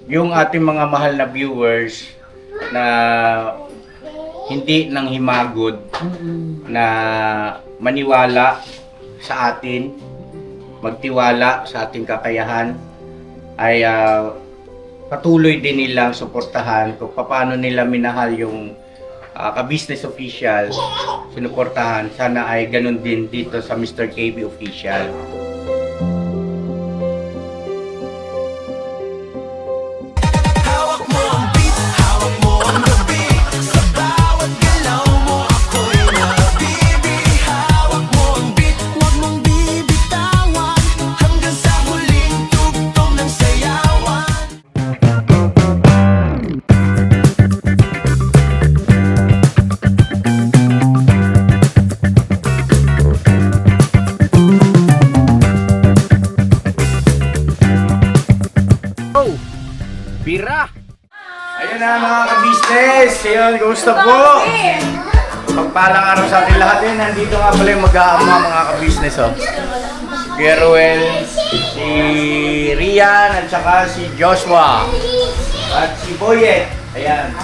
yung ating mga mahal na viewers na hindi nang himagod na maniwala sa atin, magtiwala sa ating kakayahan, ay patuloy din nilang suportahan kung paano nila minahal yung ka-business official, sinuportahan. Sana ay ganun din dito sa Mr. KB Official. Bira! Ayun na mga ka-business! Ayun, kumusta po? Pagpalang araw sa ating lahat yun. Nandito nga pala yung mag-aama mga ka-business. Oh. Si Geruel, si Rian, at saka si Joshua. At si Boyet. Ayan.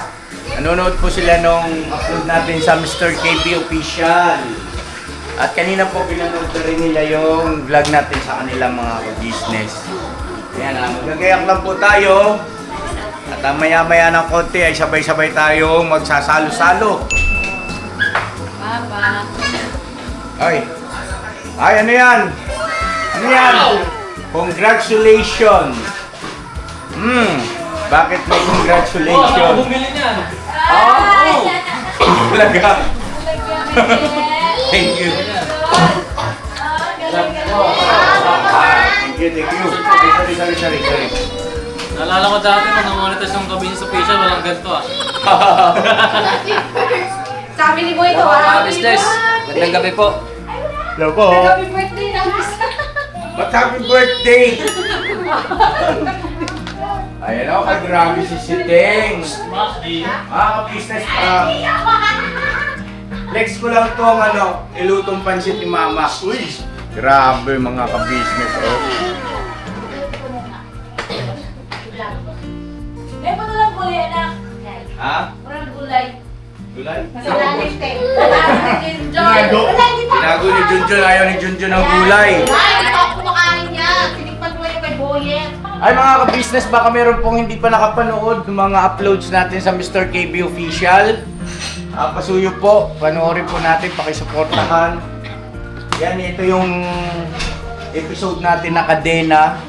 Nanonood po sila nung upload natin sa Mr. KB Official. At kanina po pinanood na rin nila yung vlog natin sa kanilang mga ka-business. Ayan, magagayak lang po tayo. At maya-maya ng konti ay sabay-sabay tayong magsasalo-salo. Papa. Ay, ano yan? Ano yan? Congratulations! Bakit may congratulations? Bumili niyan. Talaga? Thank you. Thank you. Sorry. Naalala ko dati nung namonitas yung ka-business official, walang ganito ah. Sabi ni Boy, ito Business, magandang gabi po. Hello po. Happy birthday na But happy birthday! Ayan o, grabe si Siting. Business pa. Flex ko lang tong ilutong pansit ni Mama. Uy! Grabe mga ka-business oh. Eh, paano lang gulay, anak? Ha? Parang gulay. Gulay? Kasalanan tayo. Tinago ni Junjun, ayaw ni Junjun ang gulay. Ay, hindi pa ako kumakain niya. Tinikpan ko yung kay Boyet. Ay mga ka-business, baka meron pong hindi pa nakapanood ng mga uploads natin sa Mr. KB Official. Pasuyo po, panoorin po natin, pakisuportahan. Yan, ito yung episode natin na Kadena.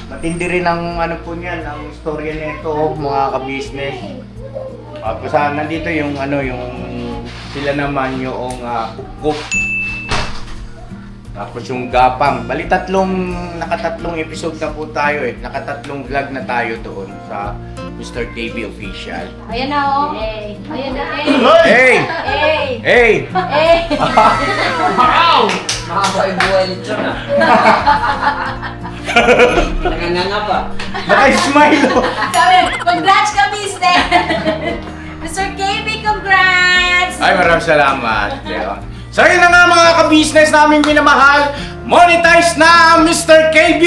Matindi rin ang po niyan, ang storya nito mga ka-business. Tapos nandito yung yung sila naman yung kukuk. Tapos yung gapang. Bali nakatatlong episode na po tayo eh. Nakatatlong vlog na tayo doon sa Mr. KB Official. Ayan na, oh. Ayan na, Hey! Hey! Eh. Nakakaibuhay ni John ah. Nanganganga pa. Naka-smile oh. Sabi, congrats ka, mister! Mr. KB, congrats! Ay, maraming salamat. So yun na nga mga ka-business namin minamahal. Monetize na ang Mr. KB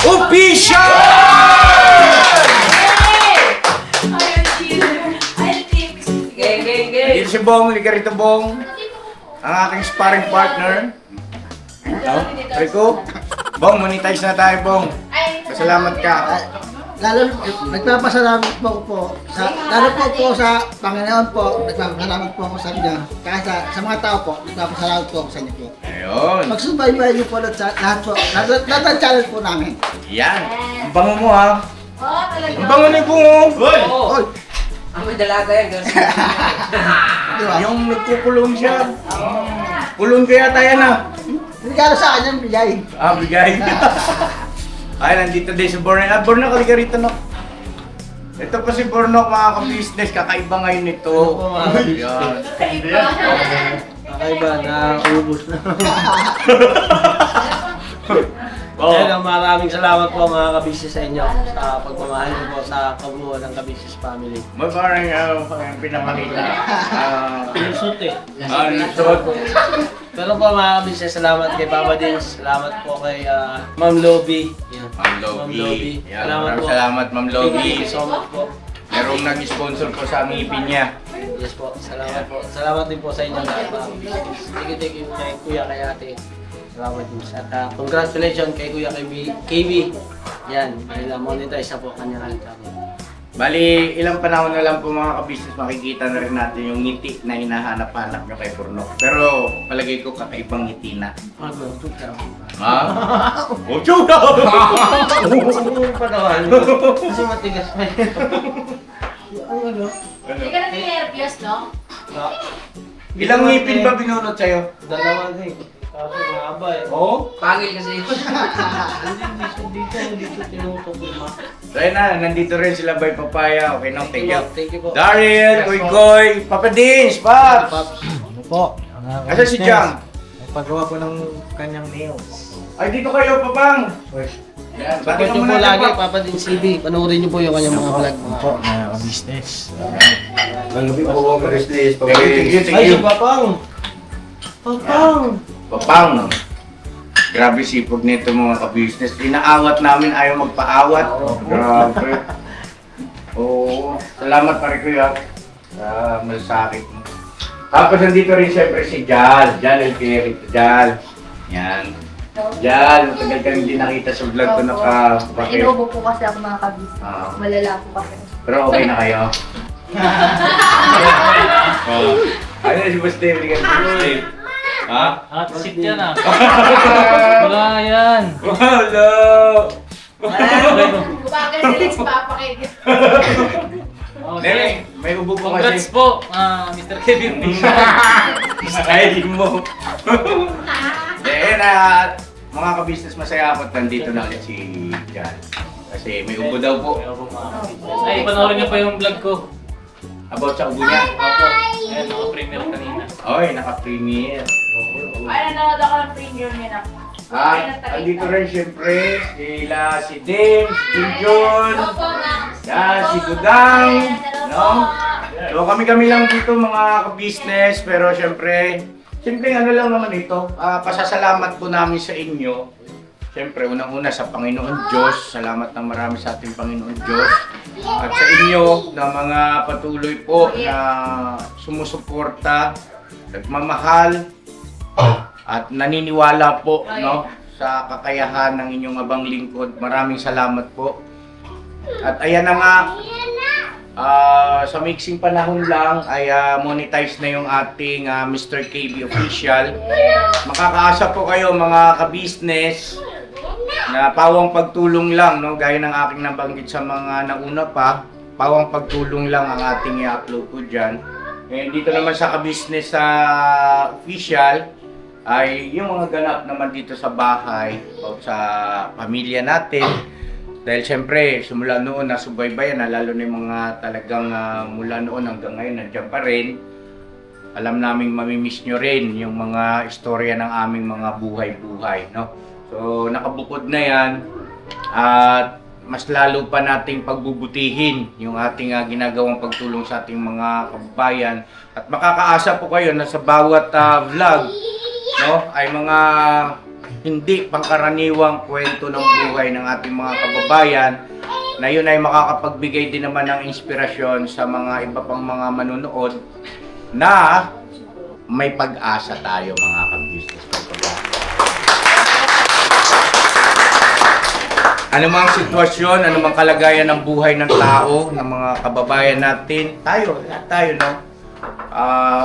Official! Dito si Bong, liga rito Bong. Ang aking sparring partner. Rico, Bong, monetize na tayo Bong. Pasalamat ka. Lalo, nagpapasalamat po po sa, lalo po sa Panginoon po, nagpapasalamat po ako sa inyo. Kaya sa mga tao po, nagpapasalamat po ako sa inyo po. Ayun. Magsubaybay niyo po lahat po, lahat ng channel po namin. Yan. Ang bango mo ha. Oh, talaga. Ang bango ni Bungo. Oy! Ang may dalaga yan. Di ba? Yung nagkukulong siya. Kulong kaya tayo na. Regalo sa akin yung bigay. Bigay. Ay, nandito din si Bornok. Bornok, halika rito, no? Ito pa si Bornok, mga ka-business. Kakaiba ngayon nito. Yan. Kakaiba na ubus na. Oh. Kaya maraming salamat po mga kabisnes sa inyo sa pagmamahal niyo po sa kabuuan ng kabisnes family. May parang pinapakita. Pinsut eh. Lisod. Pero po mga kabisnes, salamat kay Papa Dins. Salamat po kay Ma'am Lobby. Yan. Ma'am Ma'am Logie. Logie. Yan, Salamat maraming po. salamat, Ma'am Thank Logie. you so much po. Merong nag-sponsor po sa ngipin niya. Yes po, salamat po. Salamat din po sa inyo lahat mga kabisnes. Thank you kay Kuya, kay Ate. Salamat din. At congratulations kay Kuya KB. Yan, dahil monetize na po kanya-kanya channel. Bali, ilang panahon na lang po mga ka-business, makikita na rin natin yung ngiti na hinahanap-hanap nyo kay Purno. Pero palagay ko kakaibang ngiti na. Ha? Ocho na! Pa naman. Kasi matigas pa yun. Ano? Hindi ka na nervyos, no? Ilang ngipin ba binunot sa'yo? Dalawa din. Kaso mahaba eh. Oo? Pangil kasi. Dito tinutok yung mga. So ayun na, nandito rin sila by Papaya. Okay na, thank you. Thank you po. Daryl, Goy Goy, Papa Dins, Paps! Ano po? Asa si Jam? Nagpagawa po ng kanyang nails. Ay, dito kayo, Papang! Yan, bati ka Support nyo po muna lagi, Pap. Papa din CB. Panoorin nyo po yung kanyang mga vlog. Po, na business. Thank you, thank Ay, you. si Papang! Papang! Papang! Grabe sipag nito mga ka-business. Inaawat namin, ayaw magpaawat. Grabe. Oo. Salamat pare kuya sa malasakit mo. Tapos nandito rin siyempre si Jal. Jal, el Pierito. Jal. Yan. Jal, matagal ka hindi nakita sa vlog ko naka-bakit. Inubo po kasi ako mga kabis. Ah. Malala po kasi. Pero okay na kayo. Oh. Ano si Boss Dave? Hindi ka si Boss Dave. Ha? Hot seat yan ah. Wala yan. Wala! Kumagal sila si Papa kay Nene, may ubo po Congrats kasi. po, Mr. Kevin. Style mo. Mga ka-business, masaya ako at nandito na ulit si Jan. Kasi may ubo daw po. Ay, panoorin niyo pa yung vlog ko. About sa ubo niya. Opo. Ayan, naka-premiere kanina. Oy, naka-premiere. Ay, nanonood ako ng premium niya na. At andito rin siyempre sila si Dave, si John, yan, si Gudang, no? So kami lang dito mga ka-business, pero siyempre ano lang naman ito, pasasalamat po namin sa inyo. Siyempre, unang-una sa Panginoon Diyos, salamat ng marami sa ating Panginoon Diyos. At sa inyo na mga patuloy po na sumusuporta, nagmamahal, at naniniwala po no sa kakayahan ng inyong abang lingkod. Maraming salamat po. At ayan na nga, sa mixing panahon lang ay monetize na yung ating Mr. KB Official. Makakaasa po kayo mga ka-business na pawang pagtulong lang, no? Gaya ng aking nabanggit sa mga nauna pa, pawang pagtulong lang ang ating i-upload ko dyan. And dito naman sa ka-business sa official, ay yung mga ganap naman dito sa bahay o sa pamilya natin. Dahil siyempre, simula noon nasubaybayan na lalo na yung mga talagang mula noon hanggang ngayon nandiyan pa rin. Alam naming mamimiss nyo rin yung mga istorya ng aming mga buhay-buhay, no? So, nakabukod na yan at mas lalo pa nating pagbubutihin yung ating ginagawang pagtulong sa ating mga kababayan. At makakaasa po kayo na sa bawat vlog, no, ay mga hindi pangkaraniwang kwento ng buhay ng ating mga kababayan na yun ay makakapagbigay din naman ng inspirasyon sa mga iba pang mga manunood na may pag-asa tayo mga ka-business. Anumang sitwasyon, anumang kalagayan ng buhay ng tao, ng mga kababayan natin, lahat tayo, no?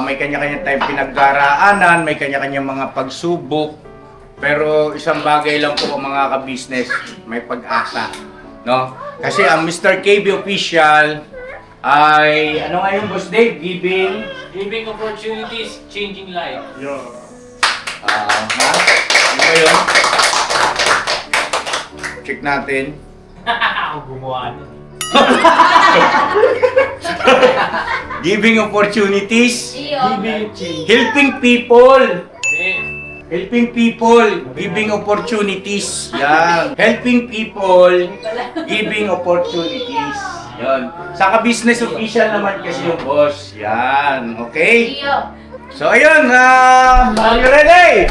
May kanya-kanya tayong pinagdaraanan, may kanya-kanya mga pagsubok, pero isang bagay lang po mga ka-business, may pag-asa, no? Kasi ang Mr. KB Official ay, ano nga yung Boss Dave? Giving opportunities, changing life. Ano ba yun? Check natin. Ako gumawa nun. Giving opportunities, Iyo. helping people. Eh, Helping people, giving opportunities. Yan. Helping people, giving opportunities. Yan. Sa ka-business official naman kasi yung boss. Yan. Okay? Iyo. So ayun, are you ready?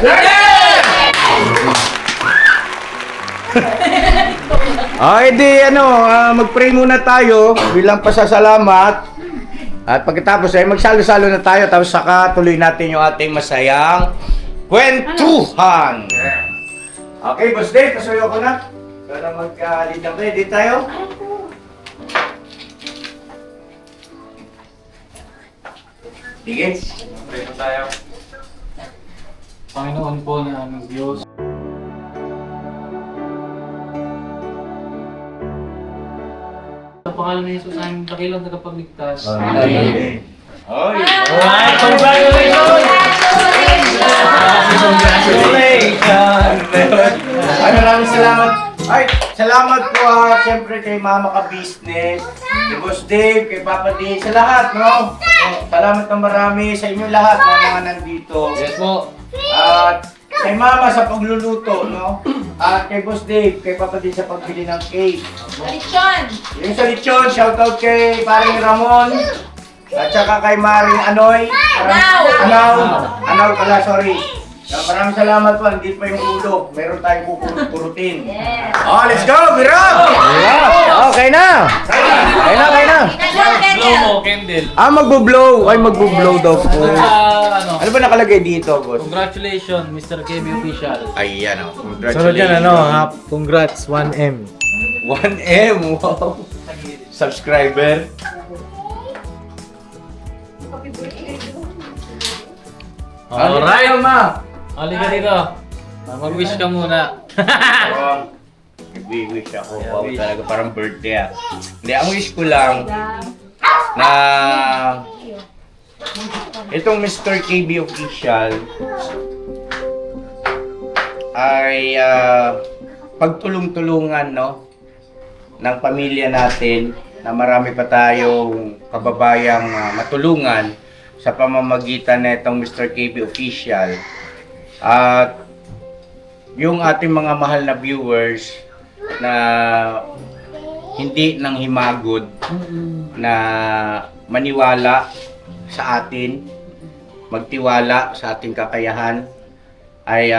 Okay, di mag-pray muna tayo bilang pasasalamat. At pagkatapos ay magsalo-salo na tayo tapos saka tuloy natin yung ating masayang kwentuhan. Okay, Boss Dave, pasuyo ko na. Para mag-lead ng ready tayo. Sige. Pray po tayo. Panginoon po na aming Diyos. Sa pangalan ni Jesus, aming dakilang tagapagligtas. Amen. Oy. Alright, congratulations! Maraming salamat. Ay, salamat po siyempre kay Mama Ka Business, kay Boss Dave, kay Papa D, sa lahat, no? Salamat na marami sa inyo lahat na mga nandito. Yes po. At kay Mama sa pagluluto, no? At kay Boss Dave, kay Papa D sa pagbili ng cake. Lechon! Yung sa lechon, shoutout kay Paring Ramon. At saka kay Maring Anoy. Anaw pala, sorry. Maraming salamat po. Hindi pa yung ulo. Meron tayong kukurutin. Yes. Oh, let's go! Mira! Okay na! Okay na! Blow mo, candle. Magbo-blow. Ay, magbo-blow daw po. Ano Ano ba nakalagay dito, boss? Congratulations, Mr. KB Official. Ayan, oh. Sunod yan, Congratulations. congrats, 1M. 1M, wow. Subscriber. Alright! Ma. Halika dito. Mag-wish ka muna. Nag-wish ako. Yeah, Wow, wish. talaga parang birthday Hindi, ang wish ko lang na itong Mr. KB Official ay pagtulong-tulungan, no, ng pamilya natin, na marami pa tayong kababayang matulungan sa pamamagitan na itong Mr. KB Official. At yung ating mga mahal na viewers na hindi nang himagod na maniwala sa atin, magtiwala sa ating kakayahan, ay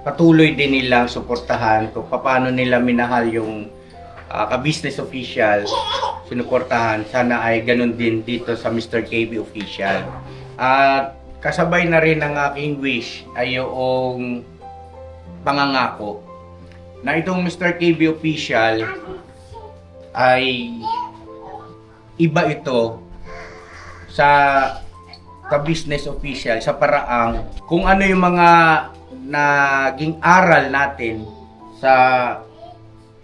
patuloy din nilang suportahan kung paano nila minahal yung ka-business official, sinuportahan. Sana ay ganun din dito sa Mr. KB Official. At kasabay na rin ang aking wish ay yung pangangako na itong Mr. KB Official ay iba ito sa ka-business official sa paraang kung ano yung mga naging aral natin sa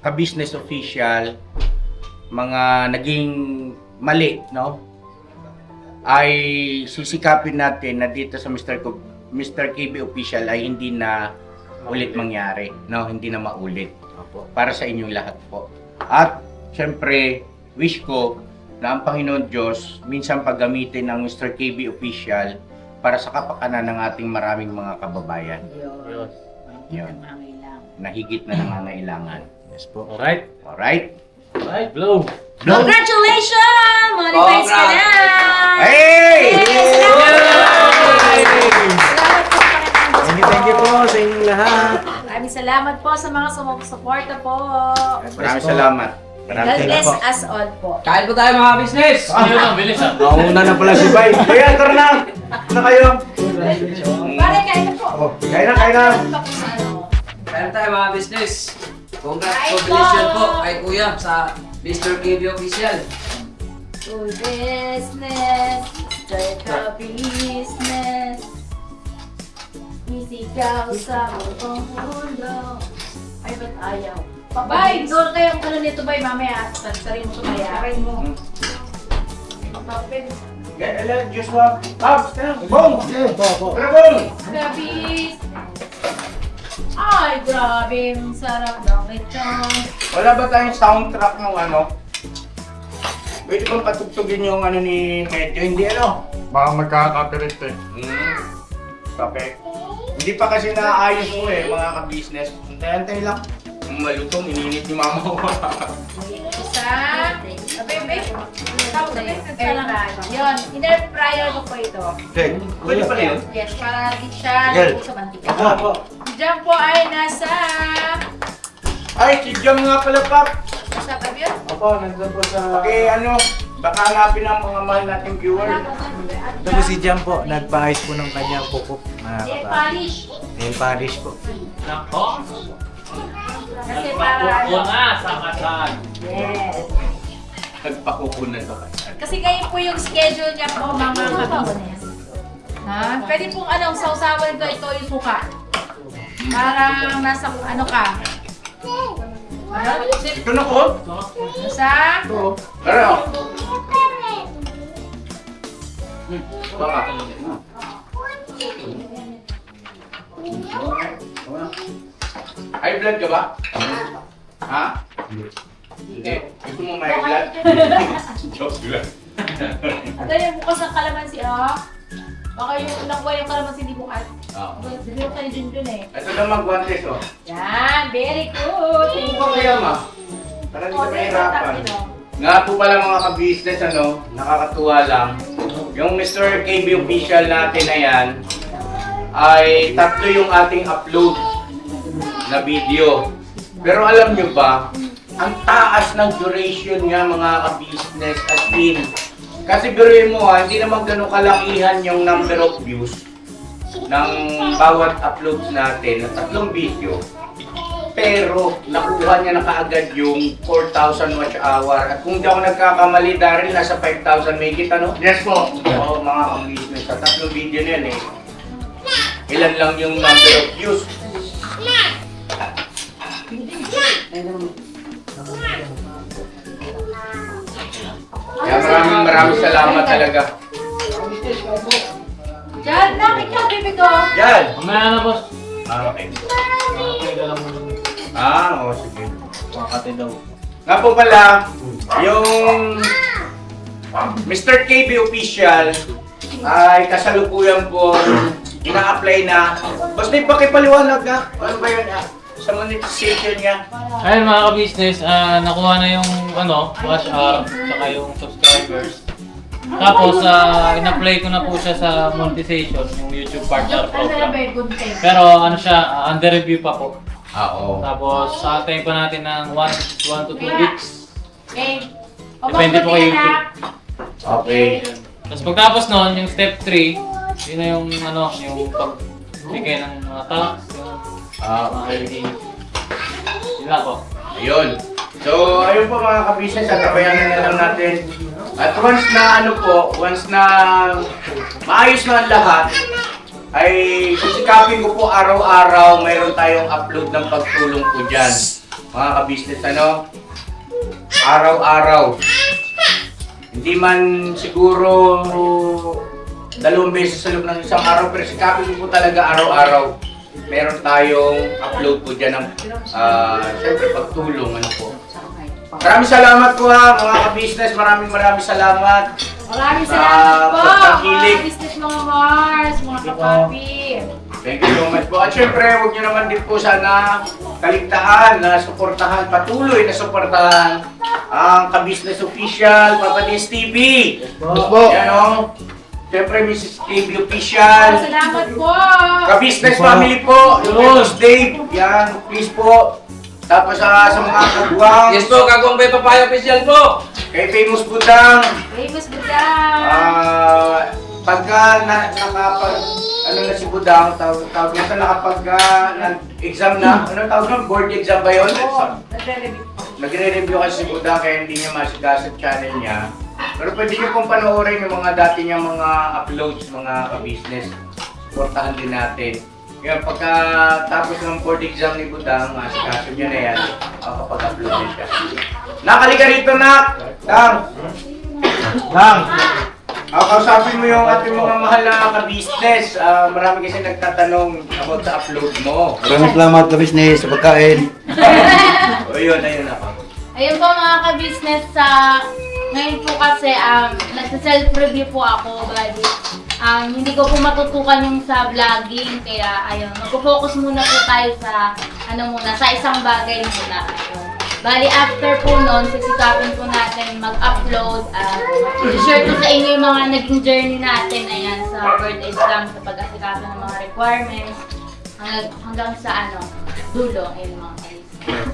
ka-business official, mga naging mali, no? Ay sisikapin natin na dito sa Mr. KB Official ay hindi na ulit mangyari, no? Hindi na maulit. Para sa inyong lahat po. At syempre, wish ko na ang Panginoon Diyos minsan paggamitin ang Mr. KB Official para sa kapakanan ng ating maraming mga kababayan. Yun. Na higit na nangangailangan. Yes po. Alright? Alright? Alright, blow! Congratulations! Monetize ka na! Hey! Thank you po sa inyong lahat. Maraming salamat po sa mga sumusuporta po. Maraming salamat. Maraming God salamat bless po. us all po. Kain po tayo mga business! Ayun lang, bilis ah. Mauna na pala si Bay. Kaya, tara na! Na kayo? Pare, kain na po. Oh, kaya na, kaya na. Kain tayo mga business! Congratulations po kay Kuya sa Mr. KB Official. To business, start a business. Isigaw sa buong mundo. Ay, ba't ayaw? Babay! Doon kayo ang nito, bay, mamaya. Sarin mo ito, bayarin mo. Gala, Diyos mo. Pops, tara. Bong! Okay, po. Tara, Bong! Gabis! Ay, grabe. Ang sarap ng lechon. Wala ba tayong soundtrack ng ano? Pwede bang patugtugin yung ano ni Medyo? Hindi ano? Baka magkaka-copyright eh. Okay. Hindi pa kasi naayos ko mga ka-business. Antay-antay lang. Malutong, ininit ni mama ko. Isa. Abebe. Air fryer. Yun, in-air fryer ko po ito. Okay. Pwede pala yun? Yes, para di siya Miguel. luto sa mantika. Diyan po ay nasa... Ay, si Jam nga pala, Pap. Nasa ba yun? Opo, nandun po sa... Okay, ano, baka hanapin ang mga mahal nating viewer. Ito po si Jam po, nagpa-ayos po ng kanyang pupok. Nail polish. Nail polish po. Nako. Kasi para... Nagpakuko na sa kasal. Yes. Nagpakukunan ba kayo? Kasi ngayon po yung schedule niya po, mga kabisnes. Ha? Pwede pong sausawan ko ito yung suka. Parang nasa ano ka. Ito na ko? Nasa... Pero, baka. High blood ka ba? Ha? Hindi. Gusto mo may blood? Joke lang. At yung bukas ng kalamansi, oh. Baka yung nakuha yung kalamansi di bukas. Dito ka ni Junjun eh. Ito na mag-guantes, oh. Yan, very good. Ano ba kaya, ma? Para di ka mahirapan. Nga po pala mga ka-business, nakakatuwa lang. Yung Mr. KB official natin na yan, ay 3 yung ating upload na video. Pero alam nyo ba, ang taas ng duration niya mga ka-business as in. Kasi biruin mo hindi naman ganun kalakihan yung number of views ng bawat uploads natin na 3 video. Pero nakuha niya na kaagad yung 4,000 watch hour. At kung di ako nagkakamali, Daryl, nasa 5,000 may kita, no? Yes po. Oo, mga ka-business. Sa 3 video na yan ilan lang yung number of views. Kaya maraming salamat talaga. Diyan, nakit ka, baby ko. Yan! Mamaya na, boss. Okay. Okay ka lang muna. Oo, sige. Makati daw. Nga po pala, yung Mr. KB Official ay kasalukuyan po ina-apply na. Basta ipakipaliwanag na. Ano ba yun? Sa monetization niya. Ayun mga ka-business, nakuha na yung watch hour, tsaka yung subscribers. Tapos, in-apply ko na po siya sa monetization, yung YouTube partner program. Pero under review pa po. Oo. Tapos, antayin pa natin ng 1 to 2 weeks. Okay. Depende po kay YouTube. Okay. Tapos pagtapos nun, yung step 3, yun na yung yung pagbigay ng mga tax, yung mga editing. Yun lang po. Ayun. So, ayun po mga ka-business, tabayanan na lang natin. At once na maayos na ang lahat, ay sisikapin ko po araw-araw mayroon tayong upload ng pagtulong po dyan. Mga ka-business, araw-araw. Hindi man siguro 2 beses sa loob ng isang araw, pero sikapin ko po talaga araw-araw. Meron tayong upload po dyan ng siyempre pagtulong. Maraming salamat po mga ka-business. Maraming salamat. Maraming salamat po, pagpakilig. mga business, mga Mars, mga kapapi. Thank you so much po. At syempre, huwag nyo naman din po sana kaligtaan na suportahan, patuloy na suportahan ang ka-business official, Papa Dins TV. Yan o. Syempre, Mrs. TV official. Salamat po. Ka-business family po. Lutos Dave. Yan, please po. Tapos sa mga kagwang. Yes po, Kagwang Bay Papaya official po. Kay Famous Budang. Famous Budang. Pagka nakapag na si Budang, tawag nito nag-exam na. Ano tawag nun? Board exam ba yun? Nagre-review. Nagre-review kasi si Budang kaya hindi niya masigas sa channel niya. Pero pwede niyo pong panoorin yung mga dati niyang mga uploads, mga ka-business. Supportahan din natin. Kaya pagka tapos ng board exam ni Budang, masikaso niya na yan, kapag-upload din siya. Nakalika rito, Nak! Dang! Kausapin mo yung ating mga mahal na ka-business. Marami kasi nagtatanong about sa upload mo. Maraming salamat ka business sa pagkain. O yun, ayun ako. Ayun po mga ka-business, ngayon po kasi nagsa-self-review po ako, buddy. Hindi ko po matutukan yung sa vlogging, kaya ayun, magpo-focus muna po tayo sa sa isang bagay muna. Bali, after po nun, sisikapin po natin mag-upload at i-share ko sa inyo yung mga naging journey natin, ayan, sa birthday lang, sa pag-asikapin ng mga requirements, hanggang sa dulo, ayun mga ka-business.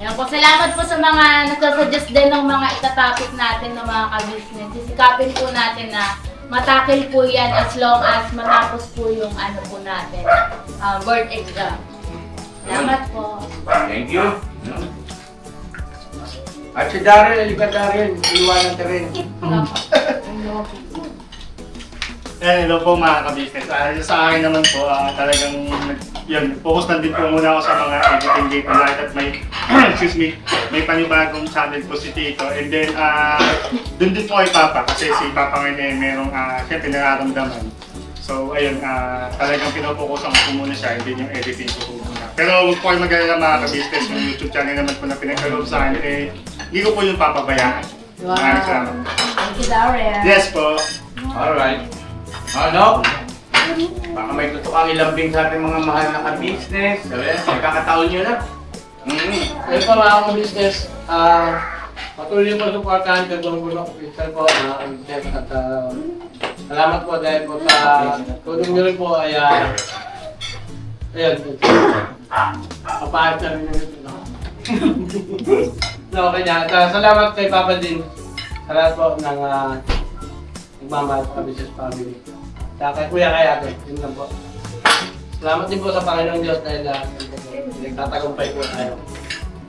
Ayan po, salamat po sa mga nagsasuggest din ng mga itatopic natin ng mga ka-business. Sisikapin po natin na matakil po yan as long as matapos po yung po natin, board exam. Salamat po. Thank you. At si Daryl, halika Daryl, iwanan ka rin. Hello po mga ka-business. Sa akin naman po, talagang yun, focus na din po muna ako sa mga editing dito at may, excuse me, may panibagong channel po si Tito. And then, dun din po kay Papa kasi si Papa ngayon merong siyempre nararamdaman. So, ayun, talagang pinofokusan ko muna siya, hindi yung editing ko po muna. Pero huwag po kayo mag-alala mga ka-business, yung YouTube channel naman po na pinagkaloob sa akin, hindi ko po yung papabayaan. Wow. Thank you, Daryl. Yes po. Alright. Ano? Baka may gusto kang ilambing sa ating mga mahal na ka-business. Sabi, nagkakataon nyo na. Ayun po mga ka-business, patuloy niyo po supportahan ko itong bulok official po. At salamat po dahil po sa tulong niyo rin po ay ayan, papahit na rin nyo. No, okay na. At salamat kay Papa din sa lahat po ng nagmamahal sa business family. At kay Kuya kay Ate, yun lang po. Salamat din po sa Panginoong Diyos dahil nagtatagumpay po tayo.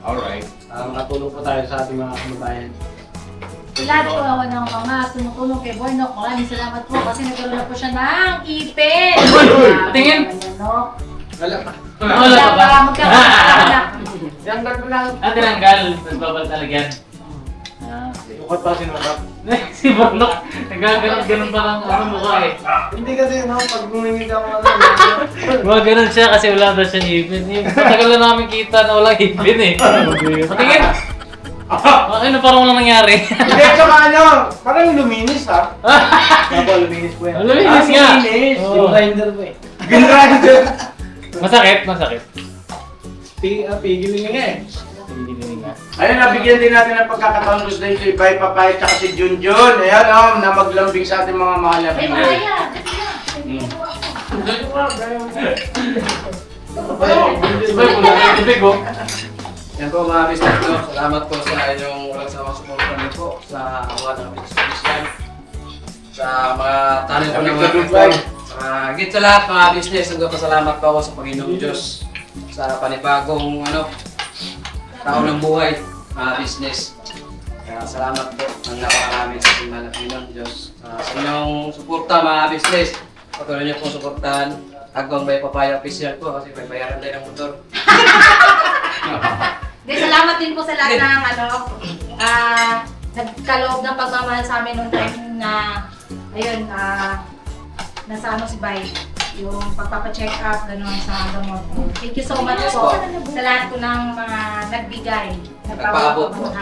Alright. Makatulong po tayo sa ating mga kababayan. Lahat po ako ng mga tumutulong kay Boy Nok. Maraming salamat po kasi nagkaroon na po siya ng ipin. Tingin! Ano? Wala pa. Wala pa ba? Magkakaanak. Tinanggal ko lang. Tinanggal. Nagbabal talagyan. Bukod pa sinurap. Si Bonok, nagaganon-ganon pa ng mukha eh. Hindi kasi pag bumingid ako Mga ganon siya kasi wala daw siyang ipin. Matagal na namin kita na walang ipin eh. Patingin! Ano parang walang nangyari? Hindi, tsaka parang luminis ha. Dapat luminis po yan. Luminis nga! Luminis. Oo. grinder po eh. Ginrinder. Masakit, masakit. Pigilin nga eh. Hindi nga. Ayun, nabigyan din natin ng pagkakataon gusto din si Bay Papay at si Junjun. Ayan na maglambing sa ating mga mahal na Ay, Pinoy. Maya. Si Boy, kung nag-ibig oh. Yan po mga business ko. Salamat po sa inyong walang samang suporta niyo po sa mga business yan. Sa mga talent ko ng mga people. Higit sa lahat mga business, nagpapasalamat po ako sa Panginoong Diyos sa panibagong taon ng buhay, mga business. Kaya salamat po ng napakarami sa ating mahal na Panginoong Diyos. Sa inyong suporta mga business, patuloy niyo po suportahan Agwang Bay Papaya Official po kasi may bayaran tayo ng motor. Salamat din po sa lahat ng nagkaloob ng pagmamahal sa amin noong time na ayun, nasa si Bay. Yung pagpapacheck up, gano'n sa gamot. Thank you so much po sa lahat po ng mga nagbigay. Nagpaabot po.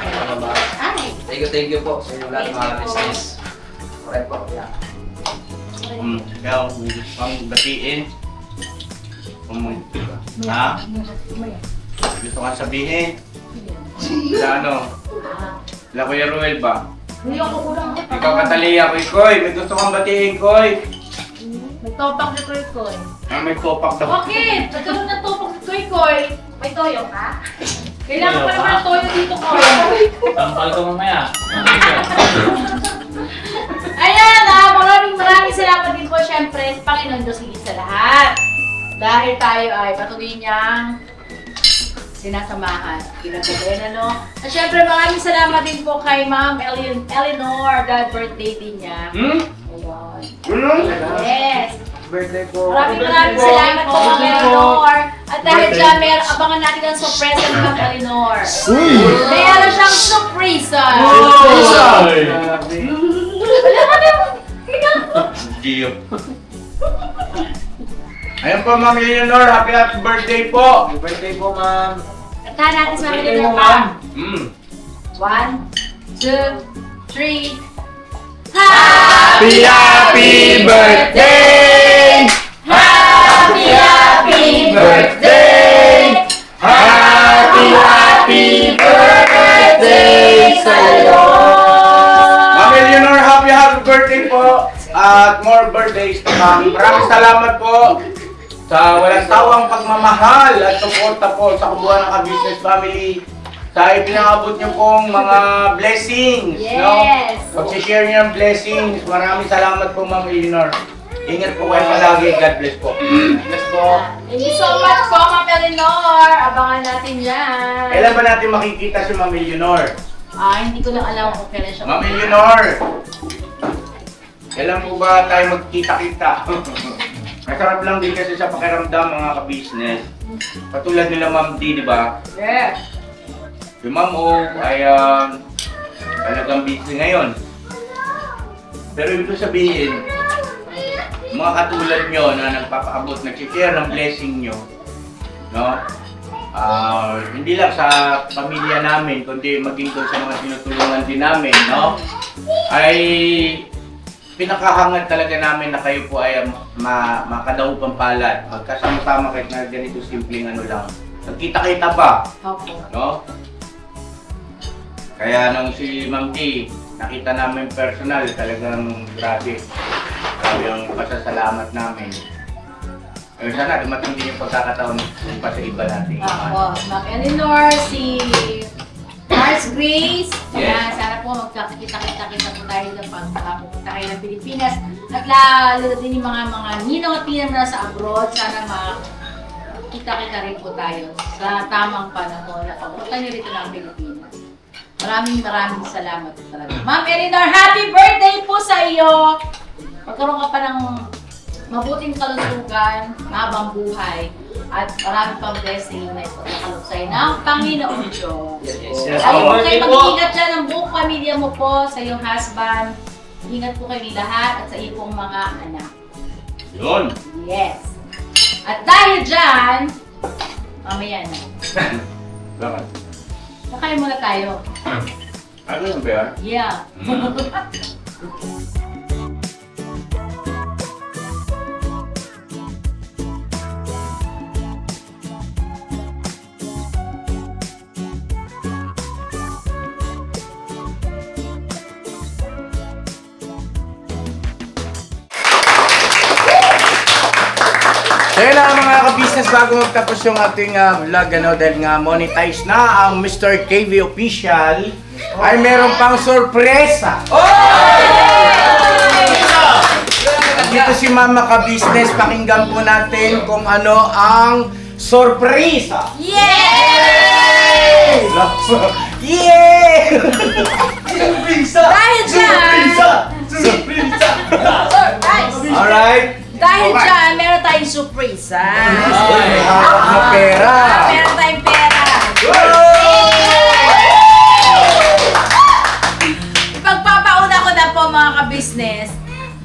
Ay! Thank you po sa inyo lahat mga business. Correct po. Yeah. Ikaw, pang batiin. Ha? Gusto kang sabihin? Sa ano? La Kuya Ruel ba? Ikaw Katalia, Koy. May gusto kang batiin, Koy. May topak si Koy Koy. May topak daw. Bakit? Nagkaroon ng topak si Koy Koy. May toyo ka? Kailangan pa naman ng toyo dito, Koy. Tampal ko mamaya. Ayan maraming salamat din po syempre sa Panginoon Diyos higit sa lahat. Dahil tayo ay patuloy niyang sinasamahan. Pinagpapalala, no? At syempre maraming salamat din po kay Ma'am Eleanor dahil birthday din niya. Ayun. Yes. Birthday po. Maraming salamat po Ma'am Eleanor. At dahil dyan, abangan natin ang surprise ni Ma'am Eleanor. Meron siyang surprise! Gio. Ayun po, Ma'am Eleanor. Happy birthday po. Happy birthday po, ma'am. Kantahan natin sa Ma'am Eleanor pa. 1, 2, 3. Happy birthday! Happy birthday! Happy Happy birthday sa'yo! Ma'am Eleanor, happy birthday po! At more birthdays to come. Maraming salamat po sa walang sawang pagmamahal at suporta po sa Kabuuan ng Ka-Business Family. Sa ipinakabot niyo pong mga blessings, Yes. no? Pag-share niyo ng blessings. Maraming salamat po, Ma'am Eleanor. Ingat po kayo palagi. God bless po. Bless po. Thank you so much po, Ma'am Eleanor. Abangan natin yan. Kailan ba natin makikita si Ma'am Eleanor? Hindi ko lang alam kung kailan siya. Ma'am Eleanor! Kailan po ba tayo magkita-kita? Masarap lang din kasi sa pakiramdam mga ka-business. Katulad nila Ma'am D, di ba? Yes. Yung Ma'am O ay talagang busy ngayon. Pero ibig sabihin, mga katulad nyo na nagpapaabot, nag-share ng blessing nyo, no? Hindi lang sa pamilya namin, kundi maging doon sa mga tinutulungan din namin, no? Ay pinakahangad talaga namin na kayo po ay makadaupang palad. Magkasama-sama kahit na ganito simpleng ano lang. Nagkita-kita pa, Opo. no? Kaya nung si Ma'am D, nakita namin personal, talagang grabe. Grabe ang pasasalamat namin. Eh, sana dumating din yung pagkakataon pa sa iba natin. Ako, Ma'am Eleanor, si Mars Grace. Yes. Ayan, sana po magkakita-kita po tayo ng pagpunta kayo ng Pilipinas. At lalo din yung mga ninong at pinang nasa abroad. Sana makita-kita rin po tayo sa tamang panahon na pagpunta niyo rito ng Pilipinas. Maraming salamat po talaga. Ma'am Eleanor, happy birthday po sa iyo! Magkaroon ka pa ng mabuting kalusugan, mahabang buhay, at marami pang blessing na ipagkakalog sa'yo ng Panginoon Diyos. Yes. Lagi po kayo mag-iingat dyan ang buong pamilya mo po, sa iyong husband. Ingat po kayo lahat at sa iyong mga anak. Yun! Yes. At dahil dyan, mamaya na. Bakit? Kakain muna tayo. Ano yun ba yan? Yeah. So yun na mga ka-business, bago magtapos yung ating vlog, dahil nga monetize na ang Mr. KV Official, ay meron pang sorpresa! Dito si Mama ka-business, pakinggan po natin kung ano ang sorpresa! Yay! Yeah! Dahil dyan! Surprise! Alright? Dahil dyan, meron tayong surpresa. May hawak na pera! Meron tayong pera. Ipagpapauna ko na po mga ka-business.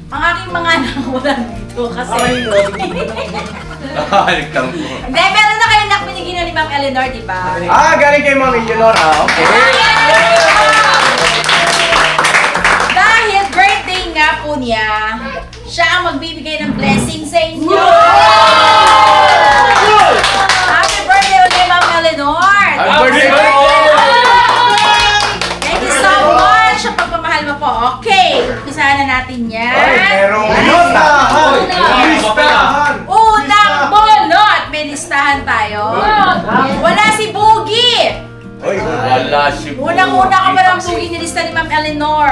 Ang aking mga anak wala dito kasi. Halikang po. Hindi, meron na kayo anak binigyan ni Ma'am Eleanor, di ba? Galing kay Ma'am Eleanor, okay. Dahil birthday nga po niya, siya ang magbibigay ng blessing sa inyo. Happy birthday ulit, Ma'am Eleanor! Happy birthday! Thank you so much sa pagmamahal mo po. Okay, umpisahan na natin yan. Ay, merong listahan! Listahan! Unang bunot! May listahan tayo. Wala si Boogie! Uy, wala si Boogie. Unang-una ka ba ng Boogie nilista ni Ma'am Eleanor?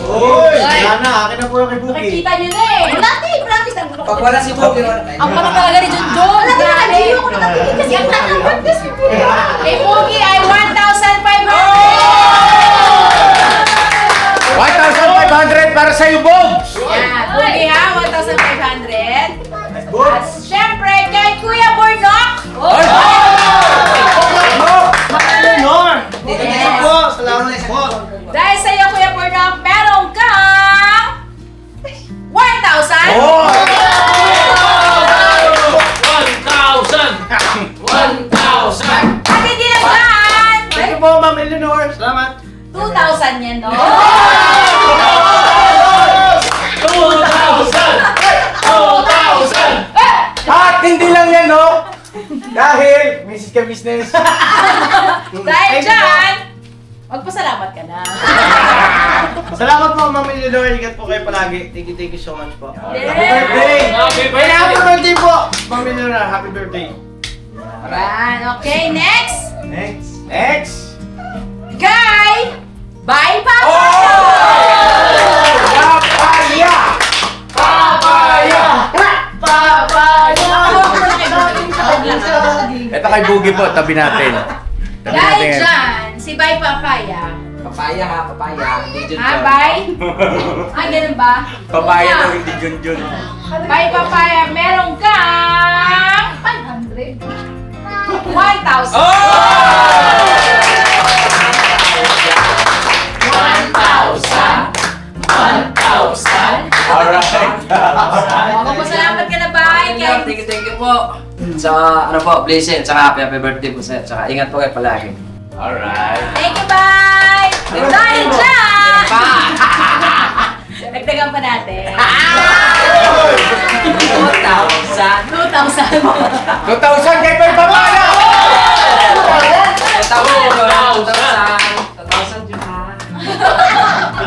Uy! Wala na, akin na po yung kay Buki. Nakikita niyo na eh. Practice. Pag wala si Bobby, wala tayo. Ang pala talaga ni John John. Wala na, hindi ako nakatingin kasi ang tatawag na si Boogie. Kay Boogie ay 1,500 para sa iyo, Bobs! Yan, Boogie ha, 1,500. At syempre, kay Kuya Bornok. Ay! Yes. Salamat po. Dahil sa iyo, Kuya Bornok, meron kang 1,000. Oh! 1,000! At hindi lang yan. Thank you po, Ma'am Eleanor. Salamat. 2,000 yan, no? 2,000! At hindi lang yan, no? Dahil, Mrs. Ka-Business. Dahil dyan, magpasalamat ka na. Salamat po, Ma'am Eleanor. Ingat po kayo palagi. Thank you so much po. Happy birthday! Happy birthday po! Ma'am Eleanor, happy birthday. Yan, okay, next! Next! Kay Bye Papa! Papaya! Papaya! Papaya! Ito kay Boogie po, tabi natin. Dahil dyan, si Bye Papaya. Papaya ha, papaya. Ha, Bye? Ay, ganun ba? Papaya daw, hindi Junjun. Bye Papaya, meron kang 500. 1,000. Alright. Magpasalamat ka na, Bye. Thank you po. Sa ano po, blessing, tsaka happy birthday po sir. Tsaka ingat po kayo palagi. Alright. Thank you, Bye. Dahil dyan, dagdagan pa natin. 2,000. 2,000 kay Bye Papaya! 2,000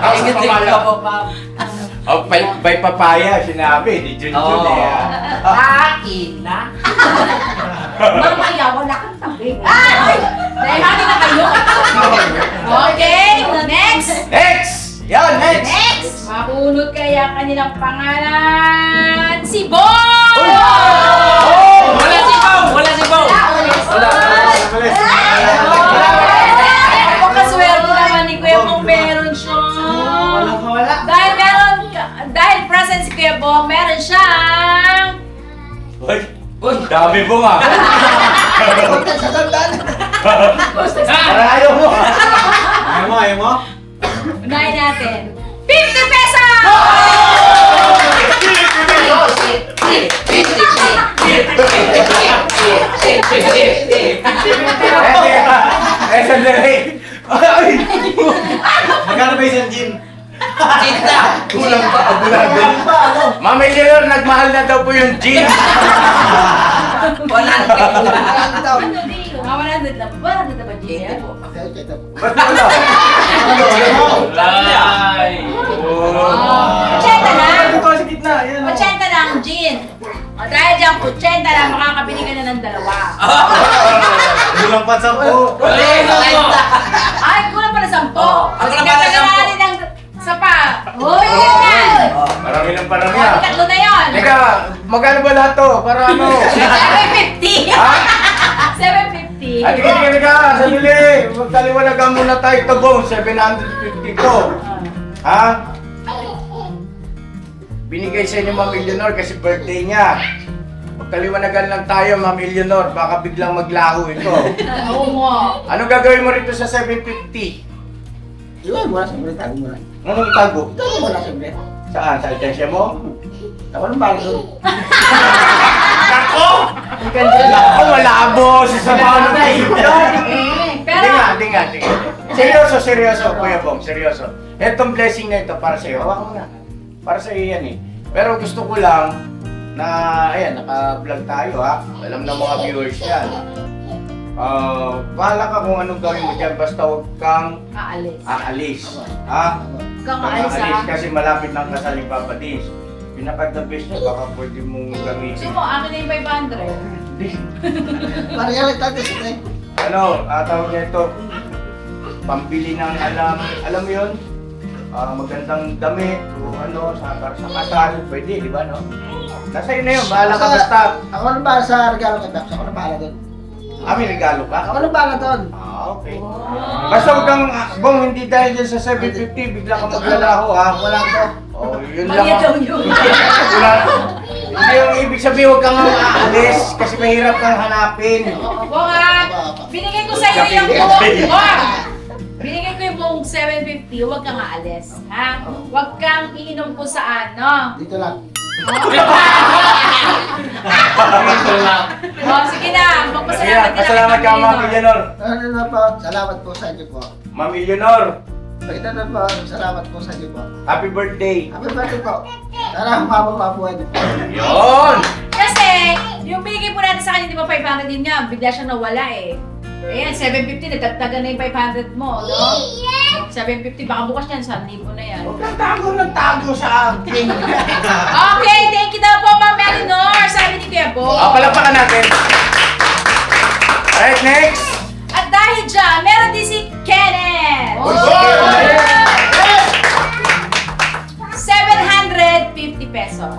Ingat din po, ma'am. Oh, by Papaya, sinabi, di Junjun eh. Akin na. Mamaya, wala kang tabi. Ay! Dahil hati na kayo. Okay, next. Next! Yan, next! Next! Mabunod kaya kanilang pangalan, si Boy! Wala si Pao! Wala si Pao! Wala. Napakaswerte naman ni Kuya Bong, meron siya. Dahil present si Kuya Bong, meron siyang Uy, dami mo nga. Ayaw mo. Ayaw mo? unahin natin. 50 pesos! Eh, sandali. Ay! Magkano ba isang gin? Kulang pa, abulado. Ma'am Eleanor, nagmahal na daw po yung gin. 100 na ba? 100 na ba, Gia? Ba't wala? Lai! Oh. 80 na? Ito sa gitna. Yan o. 80 na ang gin. O dahil dyan, 80 na, makakabili ka na ng dalawa. Kulang pa 10. Ay, kulang pa na 10. kulang pa na 10. Kailangan ng sapa. Uy, yan! Parami ng parami O, ah. tatlo na yun. Teka, magkano ba lahat to? Para ano? 750. Ha? 750. Ay, teka, sandali. Magkaliwanagan muna tayo ito, Bong. 750 to. Ha? Binigay sa inyo, Ma'am Eleanor, kasi birthday niya. Magkaliwanagan lang tayo, Ma'am Eleanor. Baka biglang maglaho ito. Oo mo. Ano gagawin mo rito sa 750? Iwan mo na siyempre, tago mo na. Anong tago? Tago mo na siyempre. Saan? Sa itensya mo? Ako nang bala doon. Ako, malabo sa paano tayo. Pero, Hindi nga. Seryoso, Kuya Bong, seryoso. Etong blessing na ito para sa'yo, hawak mo na. Para sa'yo yan eh. Pero gusto ko lang na, ayan, naka-vlog tayo ha. Alam ng mga viewers yan. Bahala ka kung anong gawin mo dyan, basta huwag kang aalis. Ha? kang aalis ha. Kasi malapit ng kasal ni Papa Diz. Pinaka-the best na, baka pwede mong Gusto gamitin. mo, akin na yung 500. Para yan lang tayo siyempre. Tawag niya ito, pambili ng alam mo yun? Magandang damit o ano, sa kasal, pwede, di ba no? Nasa iyo na yun, bahala ka basta. Ako nang bala sa regalo kay Peps. Ako nang bala doon. May regalo ka? Ako nang bala doon. Okay. Basta huwag kang, Bong, hindi dahil dyan sa 750, bigla ka maglalaho ha. Wala to. Oh, yun Mali lang. daw yun. Wala. Hindi yung ibig sabihin, huwag kang aalis kasi mahirap kang hanapin. Binigay ko sa iyo yung buong. Binigay ko yung buong 750, huwag kang aalis. Ha? Huwag kang iinom kung saan, no? Dito lang. Sige na, magpasalamat din Pasalamat ka, Ma'am Eleanor. Ano na po? Salamat po sa inyo po. Ma'am Eleanor, Ito na po. Salamat po sa inyo po. happy birthday. Happy birthday po. Sana humabang mabuhay niyo po. Yun! Kasi, Yung binigay po natin sa kanya, di ba 500 din nga, bigla siyang nawala eh. Ayan, 750, nagtagtagan na yung 500 mo, no? 750, baka bukas yan, 1,000 na yan. Huwag kang tago sa akin. Okay, thank you daw po, Ma'am Elinor. Sabi ni Kuya Bo. Palakpakan natin. Alright, next. At dahil dyan, meron din si Kenneth. 750 pesos.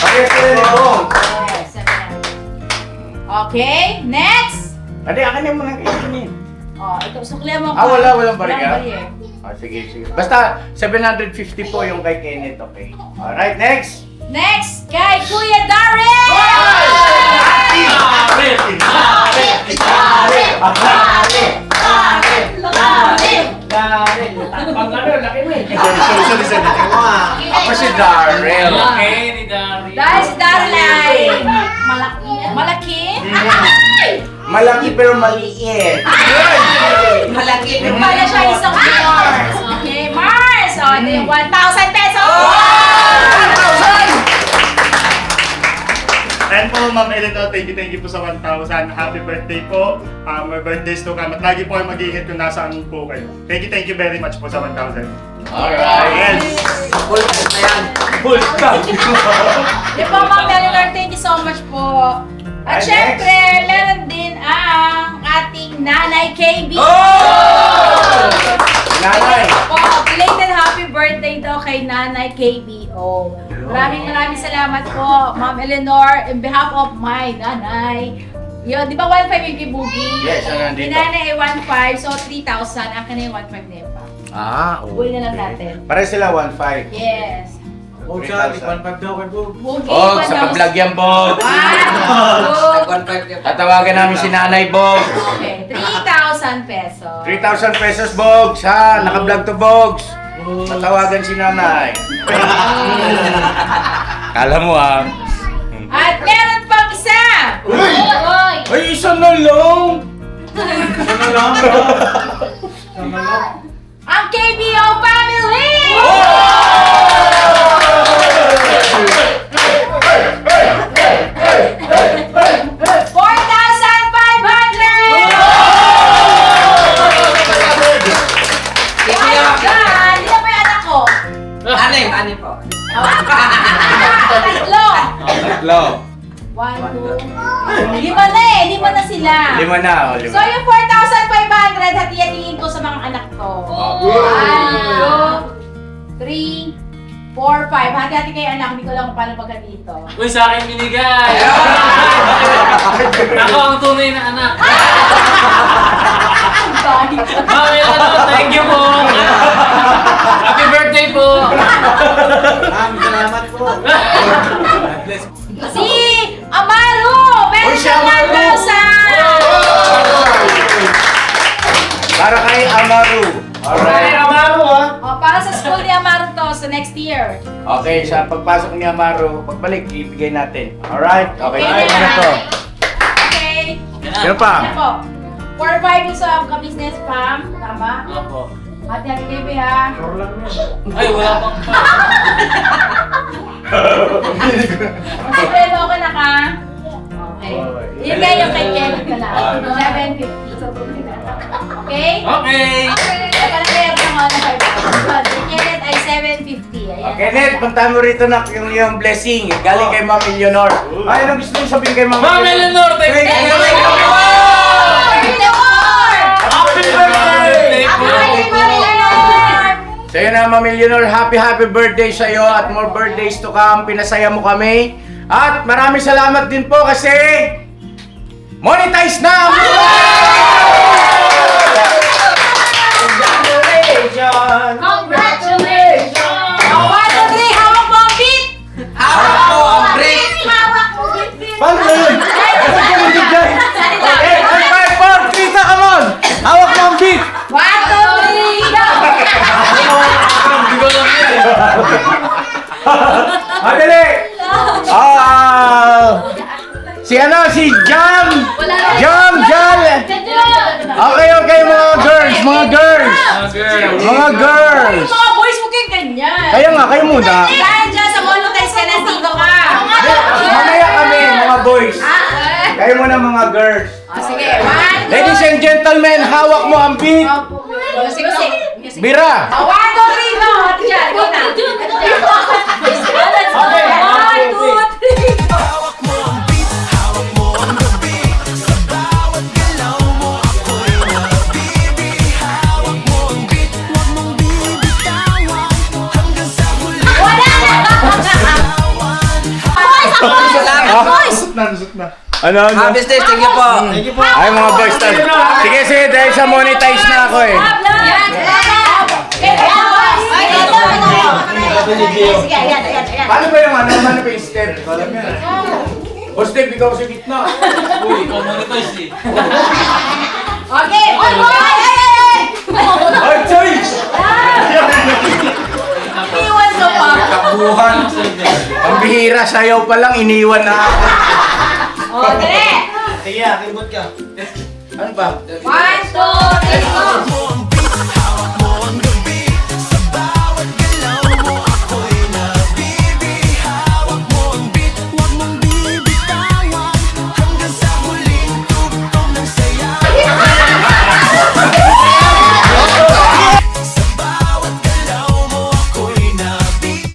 Okay, po. Yes, 700. Okay, next. Ate, akin mo nang kainin. Oh, ito, suklihan mo. Walang bariya. Walang bariya. Sige. Basta, 750 po yung kay Kenneth, okay? Alright, next. Next, kay Kuya Darren! Ako si Darrell. Okay, ni Dari. Dahil si Darren ay malaki. Malaki pero maliit. Yung pala siya isang Mars. Okay, Mars. O, ito yung 1,000 pesos. And po, Ma'am Elinor, thank you po sa 1,000. Happy birthday po. My birthdays to come. At lagi po kayo mag-iingat kung nasaan po kayo. Thank you very much po sa 1,000. Alright. Yes. Full stop. Yung po, Ma'am Elinor, thank you so much po. At Next. syempre, meron din ang ating Nanay KB. Nanay. Po, belated happy birthday daw kay Nanay KBO. Maraming salamat po, Ma'am Elinor, in behalf of my nanay. Yun, di ba 1,500 yung kay Boogie? Yes, ano nandito? Yung nanay ay 1,500, so 3,000. Akin na yung 1,500 na yun pa. Uwi na lang natin. Pare sila 1,500. Yes. Huwag siya, 1.5 daw kay Bob. Boogie, Bog, sa pa-vlog yan, Bog. Tatawagan namin si Nanay, Bog. Okay, 3,000 pesos. 3,000 pesos, Bog. Sa naka-vlog to, Bogs. Tatawagan si Nanay. Kala mo, At meron pang isa! Ay, isa na lang. Ang KBO family! Anim po. Tatlo! Tatlo. 1, 2, 5 na eh! 5 na sila! 5 na, o 5. So yung 4,500, hati-hatiin ko sa mga anak ko. 1, 2, 3, 4, 5. Hati-hati kayo anak, hindi ko lang kung paano pagka dito. Uy, sa akin binigay! Ako ang tunay na anak! Ma'am Elinor, thank you po! Happy birthday po! Salamat po. Si Amaru! Meron Uy, si siyang Amaru! 1,000! Para kay Amaru. Alright. Para sa school ni Amaru to, sa next year. Okay, sa pagpasok ni Amaru, pagbalik, ibigay natin. Alright? Okay, Okay tayo na. na to. Okay. Sino pa? Ano po? 4-5 yung sa ka-business fam. Tama? Opo. Hati-hati kayo, Be, ha? Ay, wala pang pa. Okay, okay na ka? Okay. Yun kayo kay Kenneth na lang. 750. Okay? Okay! Nagkalaber ng mga 5,000. Kay Kenneth ay 750. Ayan. Okay, Ned, puntahan mo rito na yung blessing. Galing kay Ma'am Eleanor. Ay, ano gusto nyo sabihin kay Ma'am Ma'am Elinor, thank you! Happy birthday! So yun na, Ma'am Eleanor, happy birthday sa iyo at more birthdays to come. Pinasaya mo kami. At maraming salamat din po kasi monetize na! Congratulations! Congratulations! 1, 2, 3, hawak mo ang beat! Hawak po ang break! Hawak mo ang beat! Paano ba yun? Salita! Okay, 1, 5, 4, 3, na, come on! Hawak mo ang beat! 1, 2, 3, go! Hindi ko alam yan. Madali! Si Jam! Jam! Okay, mga girls! Mga girls! Mga girls! Mga boys, huwag kayong ganyan! Kaya nga, kayo muna. Dahil dyan sa monetize ka na, dito ka! Mamaya kami boys. Kayo muna mga girls. Sige, 1, 2, Ladies and gentlemen, hawak mo ang beat. Music. Bira. 1, 2, 3, no! Ate Jan, go na. Okay, 1, 2, 3. Nasot na. Ano? Business, thank you po. Ay mga boys. Sige, sige. Dahil sa monetize na ako eh. Paano ba yung ano? Paano ba yung step? Alam mo yan. Boss Dave, ikaw sa gitna. Uy, ikaw monetize eh. Okay! Ay, sorry! Iwan ka pa! Takbuhan. Ang bihira, sayaw pa lang, iniwan na ako. O, dire! Sige, kimbot ka. Ano ba? 1, 2, 3, go!